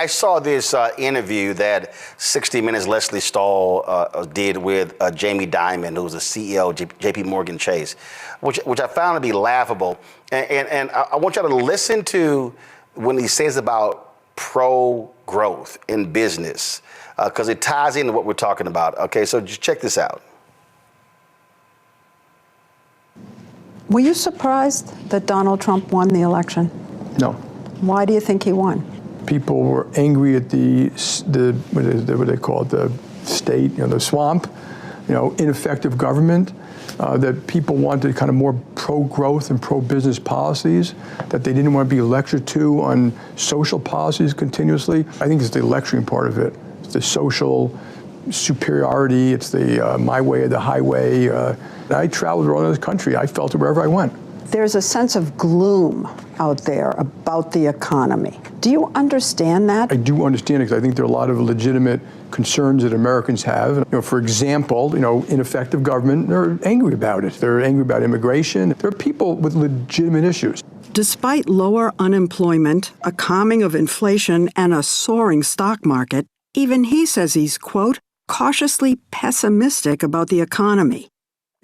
I saw this interview that 60 Minutes Lesley Stahl did with Jamie Dimon, who was the CEO of JPMorgan Chase, which I found to be laughable. And I want y'all to listen to when he says about pro-growth in business, because it ties into what we're talking about. Okay, so just check this out. Were you surprised that Donald Trump won the election? No. Why do you think he won? People were angry at the what they call it, the state, the swamp, ineffective government, that people wanted kind of more pro-growth and pro-business policies, that they didn't want to be lectured to on social policies continuously. I think it's the lecturing part of it. It's the social superiority. It's the my way or the highway. I traveled around this country. I felt it wherever I went. There's a sense of gloom out there about the economy. Do you understand that? I do understand it because I think there are a lot of legitimate concerns that Americans have. For example, ineffective government, they're angry about it. They're angry about immigration. There are people with legitimate issues. Despite lower unemployment, a calming of inflation, and a soaring stock market, even he says he's, quote, cautiously pessimistic about the economy.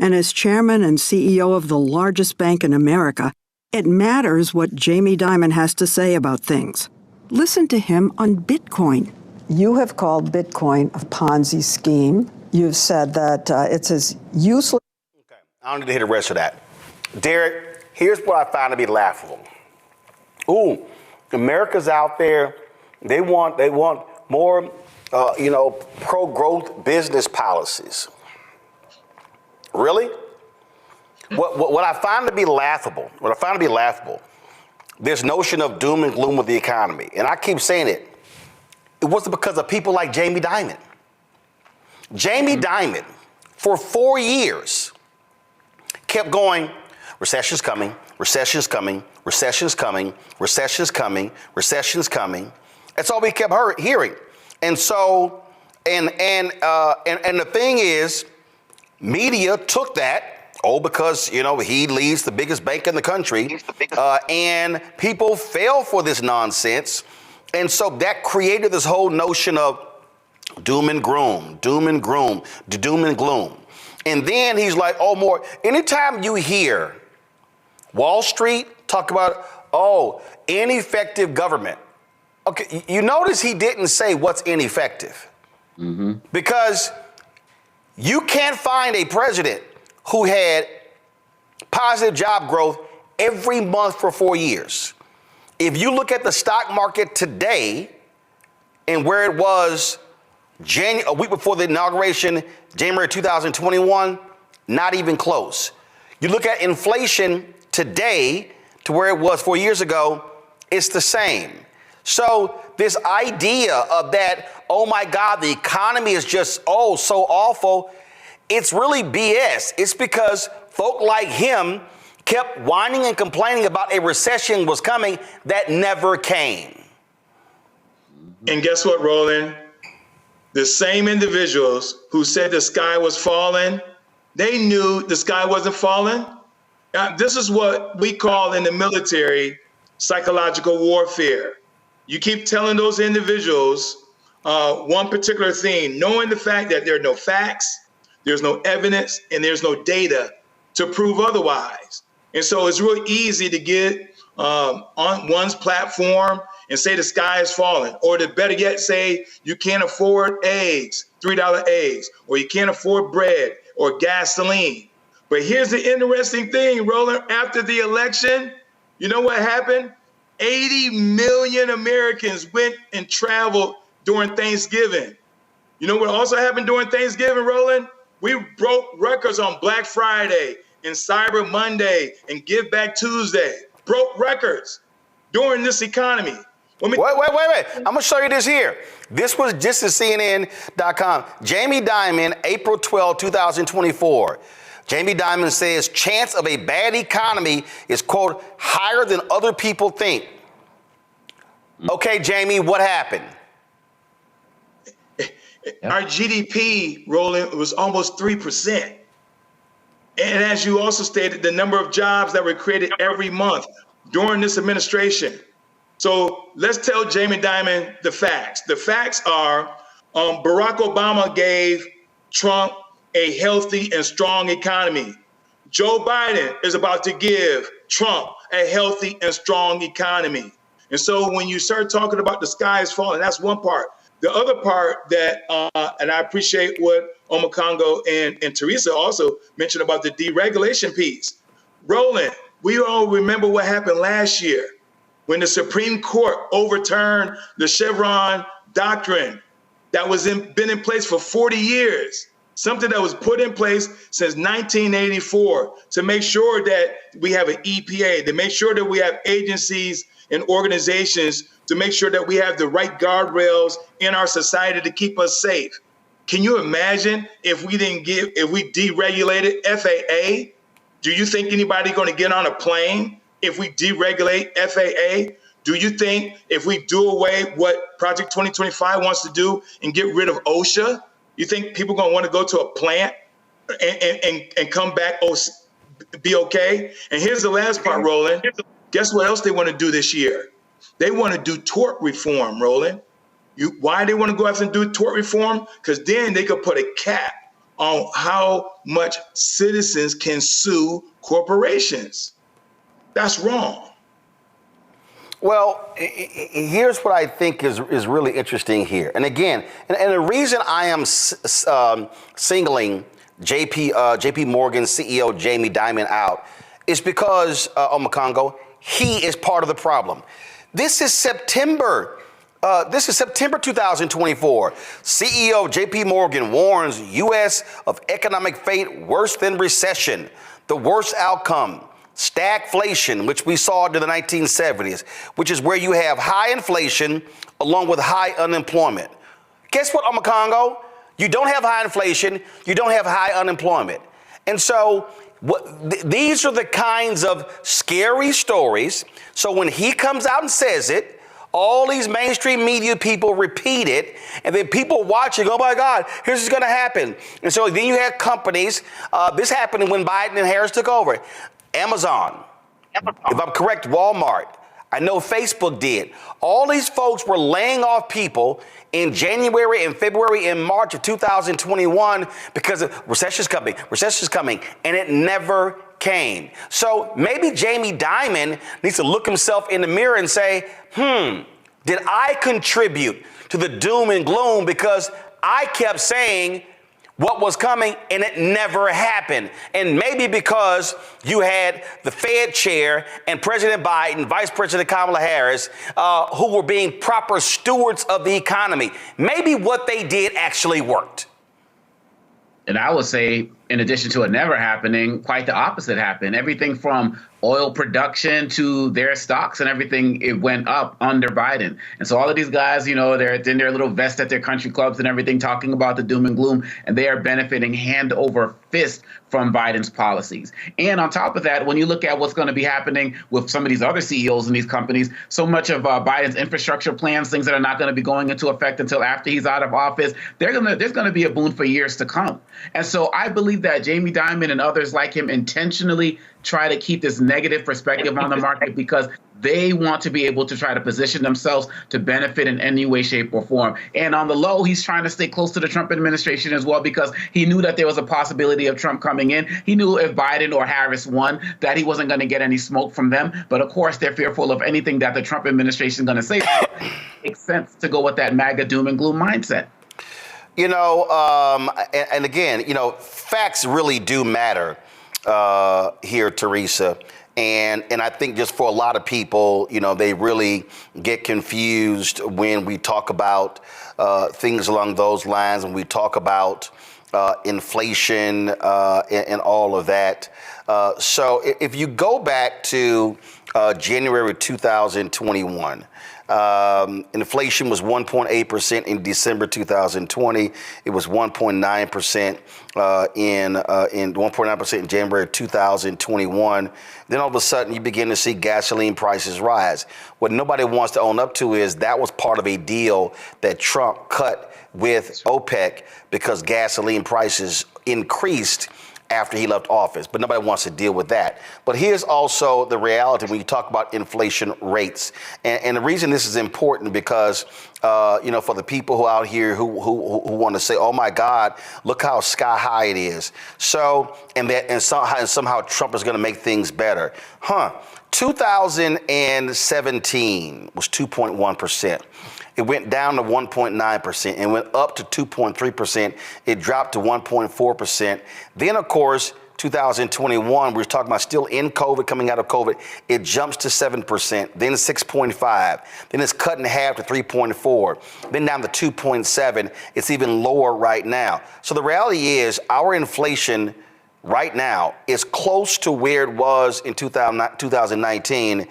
And as chairman and CEO of the largest bank in America, it matters what Jamie Dimon has to say about things. Listen to him on Bitcoin. You have called Bitcoin a Ponzi scheme. You've said that it's as useless. Okay, I don't need to hear the rest of that. Derek, here's what I found to be laughable. Ooh, America's out there. They want more, pro-growth business policies. Really? What I find to be laughable, this notion of doom and gloom with the economy, and I keep saying it wasn't because of people like Jamie Dimon. Jamie Dimon, for 4 years, kept going, recession's coming, recession's coming, recession's coming, recession's coming, recession's coming. That's all we kept hearing. And so, and the thing is, media took that, because, he leads the biggest bank in the country, and people fell for this nonsense. And so that created this whole notion of doom and gloom. And then he's like, more. Anytime you hear Wall Street talk about, ineffective government. Okay, you notice he didn't say what's ineffective. Mm-hmm. Because you can't find a president who had positive job growth every month for 4 years. If you look at the stock market today and where it was a week before the inauguration, January 2021, not even close. You look at inflation today to where it was 4 years ago, it's the same. So this idea of that, oh my God, the economy is just, so awful, it's really BS. It's because folk like him kept whining and complaining about a recession was coming that never came. And guess what, Roland? The same individuals who said the sky was falling, they knew the sky wasn't falling. This is what we call in the military psychological warfare. You keep telling those individuals one particular thing, knowing the fact that there are no facts, there's no evidence, and there's no data to prove otherwise. And so it's really easy to get on one's platform and say the sky is falling, or to better yet say you can't afford eggs, $3 eggs, or you can't afford bread or gasoline. But here's the interesting thing, Roland, after the election, you know what happened? 80 million Americans went and traveled during Thanksgiving. You know what also happened during Thanksgiving, Roland? We broke records on Black Friday and Cyber Monday and Give Back Tuesday. Broke records during this economy. Wait. I'm going to show you this here. This was just at CNN.com. Jamie Dimon, April 12, 2024. Jamie Dimon says chance of a bad economy is, quote, higher than other people think. Okay, Jamie, what happened? Our GDP, Roland, was almost 3%. And as you also stated, the number of jobs that were created every month during this administration So let's tell Jamie Dimon the facts. The facts are Barack Obama gave Trump a healthy and strong economy. Joe Biden is about to give Trump a healthy and strong economy. And so when you start talking about the sky is falling, that's one part. The other part that, and I appreciate what Omokongo and Teresa also mentioned about the deregulation piece. Roland, we all remember what happened last year when the Supreme Court overturned the Chevron doctrine that was been in place for 40 years. Something that was put in place since 1984 to make sure that we have an EPA, to make sure that we have agencies and organizations, to make sure that we have the right guardrails in our society to keep us safe. Can you imagine if we deregulated FAA? Do you think anybody going to get on a plane if we deregulate FAA? Do you think if we do away what Project 2025 wants to do and get rid of OSHA, you think people going to want to go to a plant and come back, be okay? And here's the last part, Roland. Guess what else they want to do this year? They want to do tort reform, Roland. Why they want to go after and do tort reform? Because then they could put a cap on how much citizens can sue corporations. That's wrong. Well, here's what I think is really interesting here. And again, and the reason I am singling JPMorgan CEO Jamie Dimon out is because, Omokongo, he is part of the problem. This is September 2024. CEO JPMorgan warns U.S. of economic fate worse than recession, the worst outcome. Stagflation, which we saw in the 1970s, which is where you have high inflation along with high unemployment. Guess what, Omokongo? You don't have high inflation, you don't have high unemployment. And so these are the kinds of scary stories. So when he comes out and says it, all these mainstream media people repeat it, and then people watching, oh my God, here's what's gonna happen. And so then you have companies, this happened when Biden and Harris took over. Amazon, if I'm correct, Walmart, I know Facebook did. All these folks were laying off people in January and February and March of 2021 because recession's coming, and it never came. So maybe Jamie Dimon needs to look himself in the mirror and say, did I contribute to the doom and gloom because I kept saying what was coming and it never happened? And maybe because you had the Fed chair and President Biden, Vice President Kamala Harris, who were being proper stewards of the economy. Maybe what they did actually worked. And I would say, in addition to it never happening, quite the opposite happened. Everything from oil production to their stocks and everything, it went up under Biden. And so all of these guys, you know, they're in their little vest at their country clubs and everything, talking about the doom and gloom, and they are benefiting hand over fist from Biden's policies. And on top of that, when you look at what's going to be happening with some of these other CEOs in these companies, so much of Biden's infrastructure plans, things that are not going to be going into effect until after he's out of office, there's going to be a boon for years to come. And so I believe that Jamie Dimon and others like him intentionally try to keep this negative perspective on the market because they want to be able to try to position themselves to benefit in any way, shape, or form. And on the low, he's trying to stay close to the Trump administration as well because he knew that there was a possibility of Trump coming in. He knew if Biden or Harris won that he wasn't going to get any smoke from them. But of course, they're fearful of anything that the Trump administration is going to say. It makes sense to go with that MAGA doom and gloom mindset. You know, and again, you know, facts really do matter here, Teresa. And I think just for a lot of people, you know, they really get confused when we talk about things along those lines, and we talk about inflation and all of that. So if you go back to January 2021, inflation was 1.8% in December 2020. It was 1.9% in 1.9% in January 2021. Then all of a sudden, you begin to see gasoline prices rise. What nobody wants to own up to is that was part of a deal that Trump cut with OPEC because gasoline prices increased after he left office, but nobody wants to deal with that. But here's also the reality when you talk about inflation rates. And the reason this is important because, for the people who out here who want to say, oh my God, look how sky high it is. So, and somehow Trump is going to make things better. 2017 was 2.1%. It went down to 1.9%. It went up to 2.3%. It dropped to 1.4%. Then, of course, 2021, we're talking about still in COVID, coming out of COVID, it jumps to 7%, then 6.5, then it's cut in half to 3.4, then down to 2.7. It's even lower right now. So the reality is our inflation right now is close to where it was in 2019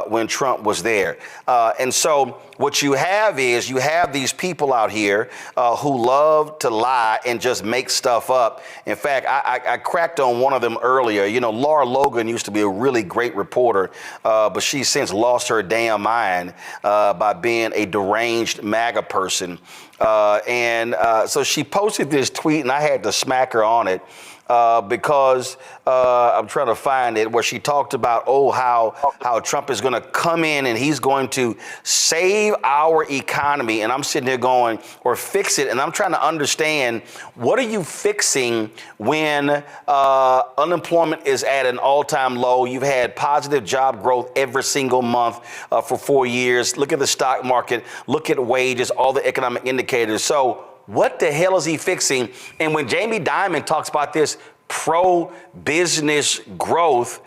when Trump was there. And so what you have is you have these people out here who love to lie and just make stuff up. In fact, I cracked on one of them earlier. Laura Logan used to be a really great reporter, but she's since lost her damn mind by being a deranged MAGA person. So she posted this tweet and I had to smack her on it. Because I'm trying to find it, where she talked about, how Trump is going to come in and he's going to save our economy. And I'm sitting there going, or fix it. And I'm trying to understand, what are you fixing when unemployment is at an all-time low? You've had positive job growth every single month for 4 years. Look at the stock market. Look at wages, all the economic indicators. So what the hell is he fixing? And when Jaime Dimon talks about this pro-business growth,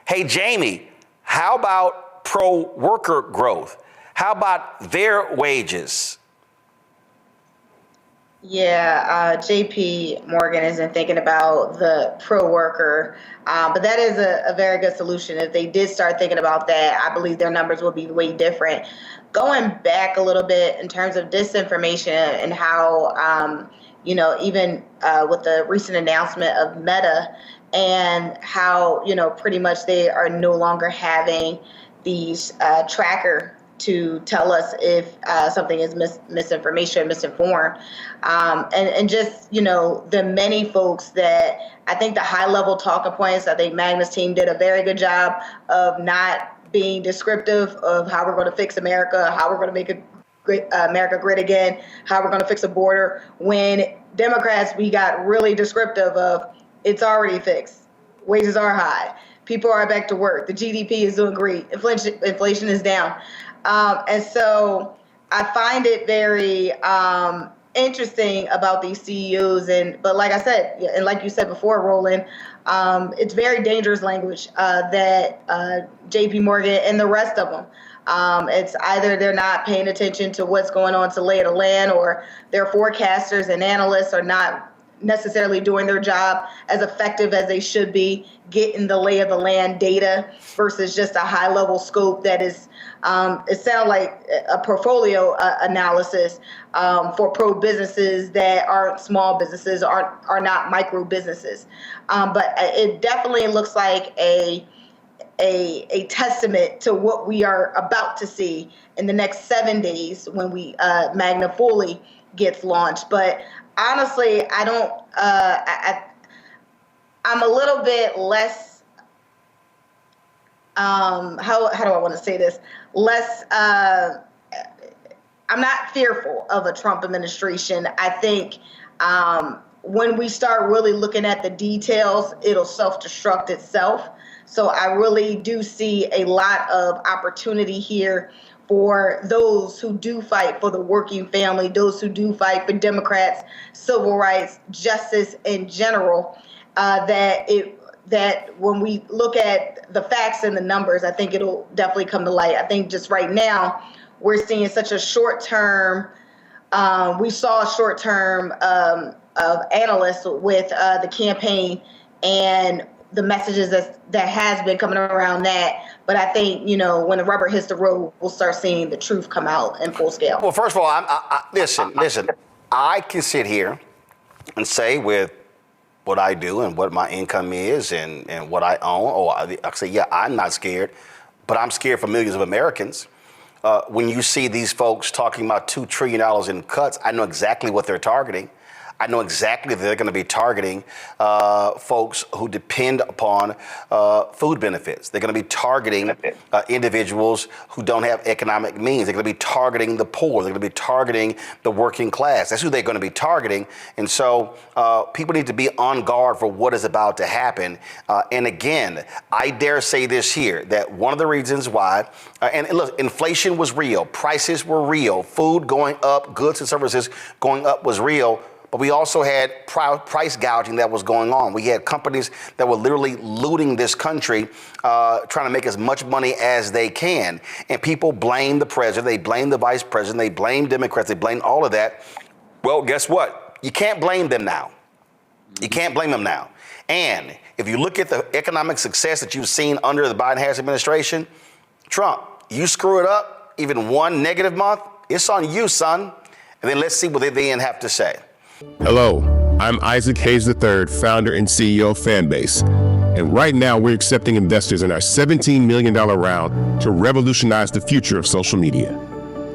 hey, Jaime, how about pro-worker growth? How about their wages? Yeah, JPMorgan isn't thinking about the pro-worker, but that is a very good solution. If they did start thinking about that, I believe their numbers will be way different. Going back a little bit in terms of disinformation and how, even with the recent announcement of Meta and how, pretty much they are no longer having these tracker to tell us if something is misinformation, misinformed. And just, the many folks that I think the high level talking points, I think Magnus' team did a very good job of not being descriptive of how we're going to fix America, how we're going to make America great again, how we're going to fix a border. When Democrats, we got really descriptive of it's already fixed. Wages are high. People are back to work. The GDP is doing great. Inflation is down. And so I find it very interesting about these CEOs. But like I said, and like you said before, Roland, it's very dangerous language that JPMorgan and the rest of them. It's either they're not paying attention to what's going on to lay of the land, or their forecasters and analysts are not necessarily doing their job as effective as they should be, getting the lay of the land data versus just a high level scope that is, it sounds like a portfolio analysis for pro businesses that aren't small businesses, are not micro businesses. But it definitely looks like a testament to what we are about to see in the next 7 days when we Magna fully gets launched. But honestly, I don't. I'm a little bit less. How do I want to say this? Less. I'm not fearful of a Trump administration. I think when we start really looking at the details, it'll self-destruct itself. So I really do see a lot of opportunity here for those who do fight for the working family, those who do fight for Democrats, civil rights, justice in general, that when we look at the facts and the numbers, I think it'll definitely come to light. I think just right now, we're seeing such a short-term, we saw a short-term of analysts with the campaign and the messages that has been coming around that. But I think, when the rubber hits the road, we'll start seeing the truth come out in full scale. Well, first of all, listen, I can sit here and say with what I do and what my income is and what I own, I say, yeah, I'm not scared, but I'm scared for millions of Americans. When you see these folks talking about $2 trillion in cuts, I know exactly what they're targeting. I know exactly that they're going to be targeting folks who depend upon food benefits. They're going to be targeting individuals who don't have economic means. They're going to be targeting the poor. They're going to be targeting the working class. That's who they're going to be targeting. And so people need to be on guard for what is about to happen. And again, I dare say this here, that one of the reasons why, and look, inflation was real. Prices were real. Food going up, goods and services going up was real. But we also had price gouging that was going on. We had companies that were literally looting this country, trying to make as much money as they can. And people blame the president, they blame the vice president, they blame Democrats, they blame all of that. Well, guess what? You can't blame them now. You can't blame them now. And if you look at the economic success that you've seen under the Biden-Harris administration, Trump, you screw it up, even one negative month, it's on you, son. And then let's see what they then have to say. Hello, I'm Isaac Hayes III, founder and CEO of Fanbase. And right now we're accepting investors in our $17 million round to revolutionize the future of social media.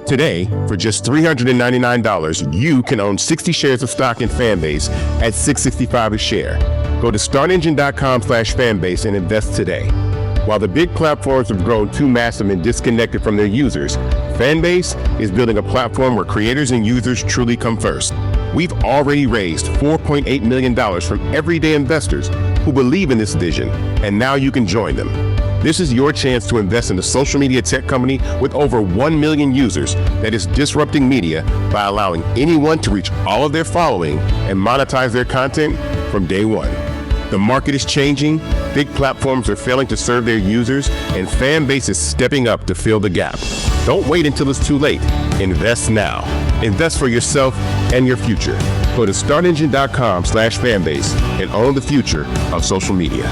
Today, for just $399, you can own 60 shares of stock in Fanbase at $665 a share. Go to startengine.com/fanbase and invest today. While the big platforms have grown too massive and disconnected from their users, Fanbase is building a platform where creators and users truly come first. We've already raised $4.8 million from everyday investors who believe in this vision, and now you can join them. This is your chance to invest in a social media tech company with over 1 million users that is disrupting media by allowing anyone to reach all of their following and monetize their content from day one. The market is changing, big platforms are failing to serve their users, and Fanbase is stepping up to fill the gap. Don't wait until it's too late. Invest now. Invest for yourself and your future. Go to startengine.com/fanbase and own the future of social media.